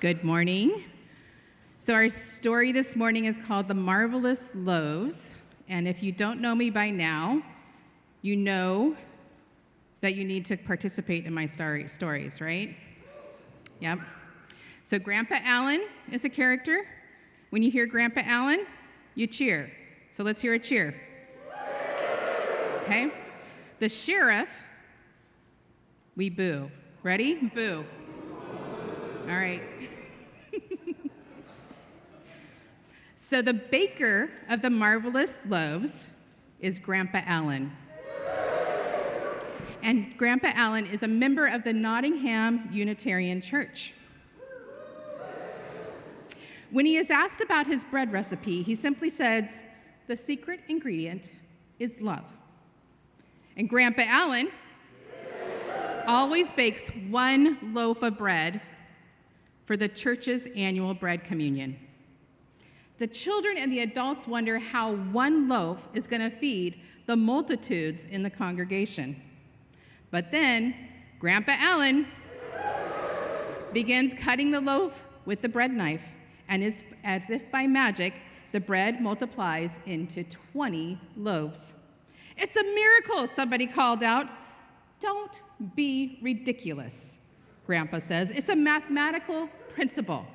Good morning. So our story this morning is called The Marvelous Loaves. And if you don't know me by now, you know that you need to participate in my stories, right? Yep. So Grandpa Allen is a character. When you hear Grandpa Allen, you cheer. So let's hear a cheer. Okay? The sheriff, we boo. Ready? Boo. All right. So the baker of the marvelous loaves is Grandpa Allen. And Grandpa Allen is a member of the Nottingham Unitarian Church. When he is asked about his bread recipe, he simply says, the secret ingredient is love. And Grandpa Allen always bakes one loaf of bread for the church's annual bread communion. The children and the adults wonder how one loaf is going to feed the multitudes in the congregation. But then Grandpa Allen begins cutting the loaf with the bread knife, and as if by magic, the bread multiplies into 20 loaves. It's a miracle, somebody called out. Don't be ridiculous, Grandpa says. It's a mathematical principle.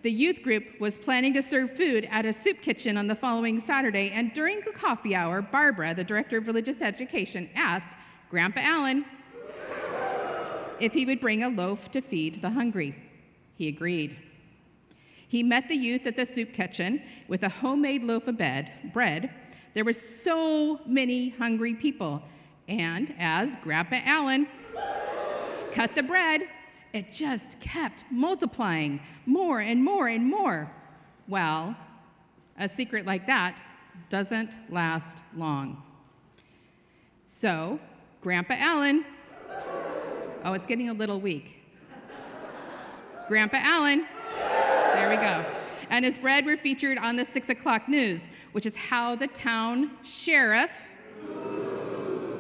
The youth group was planning to serve food at a soup kitchen on the following Saturday, and during the coffee hour, Barbara, the director of religious education, asked Grandpa Allen if he would bring a loaf to feed the hungry. He agreed. He met the youth at the soup kitchen with a homemade loaf of bread. There were so many hungry people, and as Grandpa Allen cut the bread, it just kept multiplying more and more and more. Well, a secret like that doesn't last long. So, Grandpa Allen, oh, it's getting a little weak. Grandpa Allen, there we go. And his bread were featured on the 6 o'clock news, which is how the town sheriff,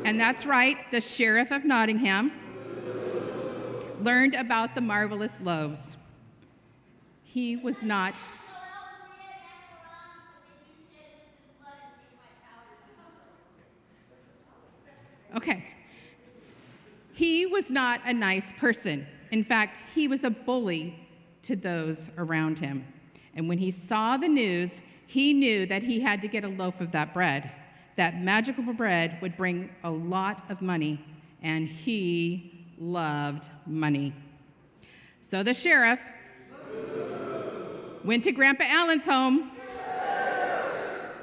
and that's right, the sheriff of Nottingham, learned about the marvelous loaves. He was not... Okay. He was not a nice person. In fact, he was a bully to those around him. And when he saw the news, he knew that he had to get a loaf of that bread. That magical bread would bring a lot of money, and he loved money. So the sheriff went to Grandpa Allen's home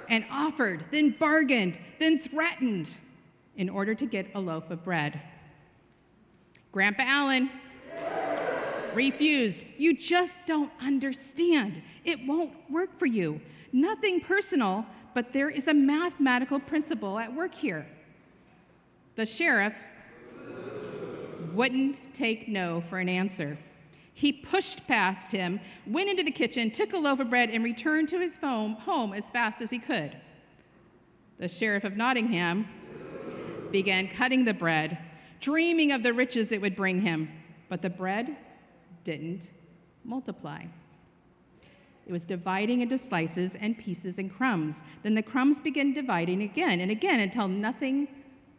and offered, then bargained, then threatened in order to get a loaf of bread. Grandpa Allen refused. You just don't understand. It won't work for you. Nothing personal, but there is a mathematical principle at work here. The sheriff wouldn't take no for an answer. He pushed past him, went into the kitchen, took a loaf of bread, and returned to his home as fast as he could. The sheriff of Nottingham began cutting the bread, dreaming of the riches it would bring him, but the bread didn't multiply. It was dividing into slices and pieces and crumbs. Then the crumbs began dividing again and again until nothing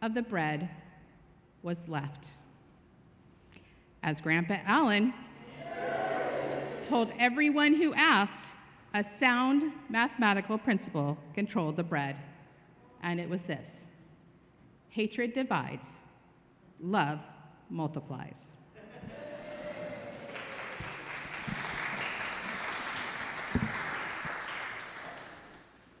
of the bread was left. As Grandpa Allen told everyone who asked, a sound mathematical principle controlled the bread, and it was this: hatred divides, love multiplies.